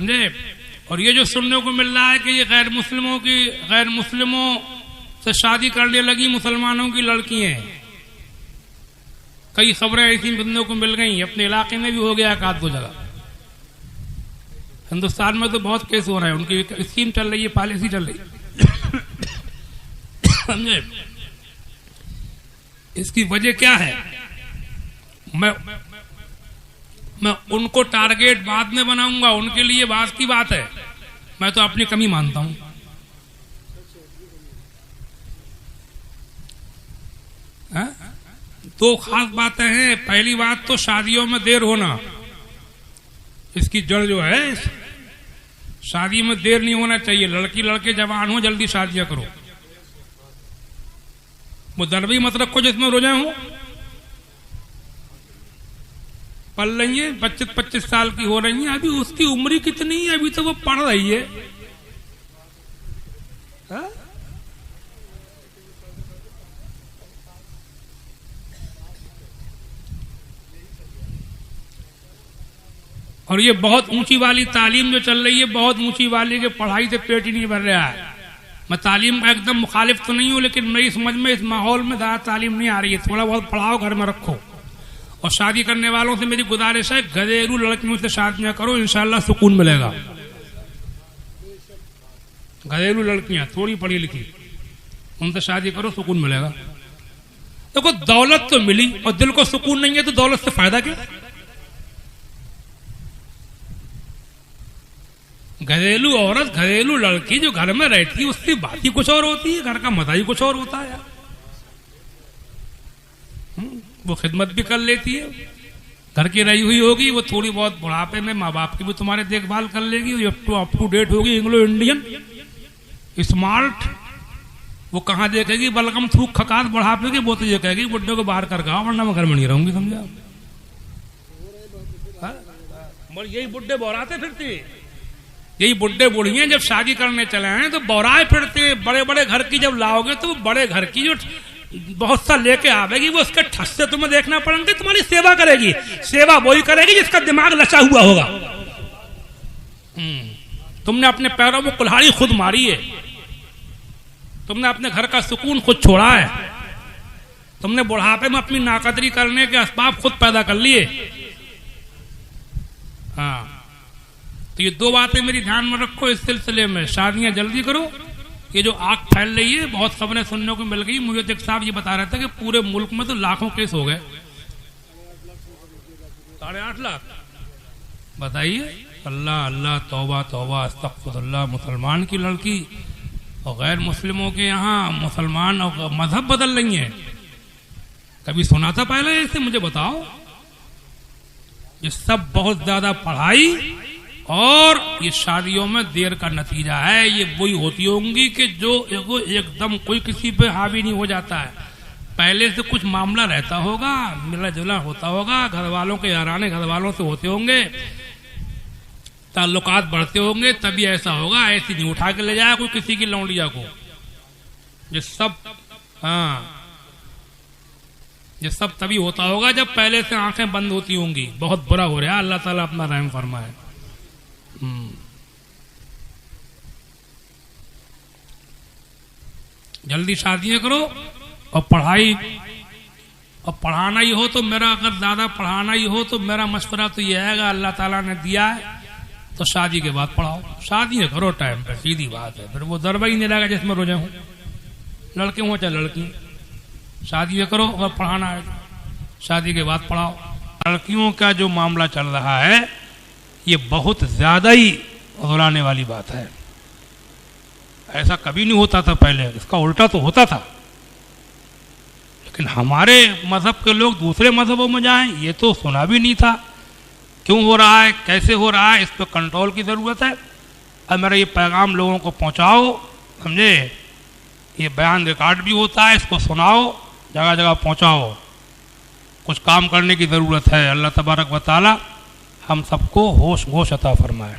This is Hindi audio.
समझे। और ये जो सुनने को मिल रहा है कि ये गैर मुस्लिमों से शादी करने लगी मुसलमानों की लड़कियां, कई खबरें ऐसी सुनने को मिल गई, अपने इलाके में भी हो गया एक आध दो जगह। हिंदुस्तान में तो बहुत केस हो रहे हैं, उनकी स्कीम चल रही है, पॉलिसी चल रही है, समझे। इसकी वजह क्या है, मैं उनको टारगेट बाद में बनाऊंगा, उनके लिए बात की बात है, मैं तो अपनी कमी मानता हूं। दो खास बातें हैं। पहली बात तो शादियों में देर होना, इसकी जड़ जो है, शादी में देर नहीं होना चाहिए। लड़की लड़के जवान हो, जल्दी शादियां करो। वो दरबी मत रखो जिसमें रोजे हो, पढ़ रही है, 25-25 साल की हो रही है, अभी उसकी उम्र कितनी है, अभी तो वो पढ़ रही है। हा? और ये बहुत ऊंची वाली तालीम जो चल रही है, बहुत ऊंची वाली के पढ़ाई से पेट ही नहीं भर रहा है। मैं तालीम का एकदम मुखालिफ तो नहीं हूं, लेकिन मेरी समझ में इस माहौल में ज्यादा तालीम नहीं आ रही है। थोड़ा बहुत पढ़ाओ, घर में रखो। और शादी करने वालों से मेरी गुजारिश है, घरेलू लड़कियों से शादियां करो, इंशाल्लाह सुकून मिलेगा। घरेलू लड़कियां थोड़ी पढ़ी लिखी, उनसे शादी करो, सुकून मिलेगा। देखो दौलत तो मिली और दिल को सुकून नहीं है, तो दौलत से फायदा क्या। घरेलू औरत, घरेलू लड़की जो घर में रहती है, उसकी बात ही कुछ और होती है, घर का मजा ही कुछ और होता है। वो खिदमत भी कर लेती है, घर की रही हुई होगी, वो थोड़ी बहुत बुढ़ापे में माँ बाप की भी तुम्हारे देखभाल कर लेगी, अप टू डेट होगी, इंग्लो इंडियन स्मार्ट। वो कहाँ देखेगी बलगम थूक खकात बुढ़ापे की, वो तो ये कहेगी बुड्ढे को बाहर कर गाओ, वरना मैं घर में नहीं रहूंगी, समझा। यही बुड्ढे बोराते फिरते, यही बुड्ढे बुढ़ियां जब शादी करने चले हैं तो बौराए फिरते। बड़े बड़े घर की जब लाओगे तो बड़े घर की जो बहुत सा लेके आवेगी, वो उसके ठस से तुम्हें देखना पड़ेगा, तुम्हारी सेवा करेगी। सेवा वही करेगी जिसका दिमाग लचा हुआ होगा। तुमने अपने पैरों में कुल्हाड़ी खुद मारी है, तुमने अपने घर का सुकून खुद छोड़ा है, तुमने बुढ़ापे में अपनी नाकदरी करने के असबाब खुद पैदा कर लिए। हाँ, तो ये दो बातें मेरी ध्यान में रखो इस सिलसिले में। शादियां जल्दी करो। ये जो आग फैल रही है, बहुत खबरें सुनने को मिल गई। मुझे एक साहब ये बता रहे थे कि पूरे मुल्क में तो लाखों केस हो गए, 8.5 लाख। बताइए, अल्लाह अल्लाह, तौबा तौबा, अस्तगफिरुल्लाह। मुसलमान की लड़की और गैर मुस्लिमों के यहाँ मुसलमान और मजहब बदल रही है। कभी सुना था पहले ऐसे? मुझे बताओ। ये सब बहुत ज्यादा पढ़ाई और ये शादियों में देर का नतीजा है। ये वही होती होंगी कि जो एकदम कोई किसी पे हावी नहीं हो जाता है, पहले से कुछ मामला रहता होगा, मिला जुला होता होगा, घर वालों के याराने घर वालों से होते होंगे, ताल्लुकात बढ़ते होंगे, तभी ऐसा होगा। ऐसी नहीं उठा के ले जाए कोई किसी की लौंडिया को। ये सब ये सब तभी होता होगा जब पहले से आंखें बंद होती होंगी। बहुत बुरा हो रहा है, अल्लाह ताला अपना रहम फरमाए। जल्दी शादियां करो और पढ़ाई, और पढ़ाना ही हो तो मेरा, अगर ज्यादा पढ़ाना ही हो तो मेरा मशवरा तो यह है, अल्लाह ताला ने दिया है तो शादी के बाद पढ़ाओ। शादी करो टाइम पे, सीधी बात है। फिर वो दरबा ही नहीं रहेगा जिसमें रोजे हो, लड़के हो चाहे लड़की। शादी करो और पढ़ाना है, शादी के बाद पढ़ाओ। लड़कियों का जो मामला चल रहा है, ये बहुत ज्यादा ही घबराने वाली बात है। ऐसा कभी नहीं होता था पहले, इसका उल्टा तो होता था। लेकिन हमारे मजहब के लोग दूसरे मजहबों में जाएं, ये तो सुना भी नहीं था। क्यों हो रहा है, कैसे हो रहा है, इस पर कंट्रोल की जरूरत है। अब मेरा ये पैगाम लोगों को पहुंचाओ, समझे। ये बयान रिकॉर्ड भी होता है, इसको सुनाओ, जगह जगह पहुंचाओ। कुछ काम करने की जरूरत है। अल्लाह तबारक व तआला हम सबको होश अता फरमाए।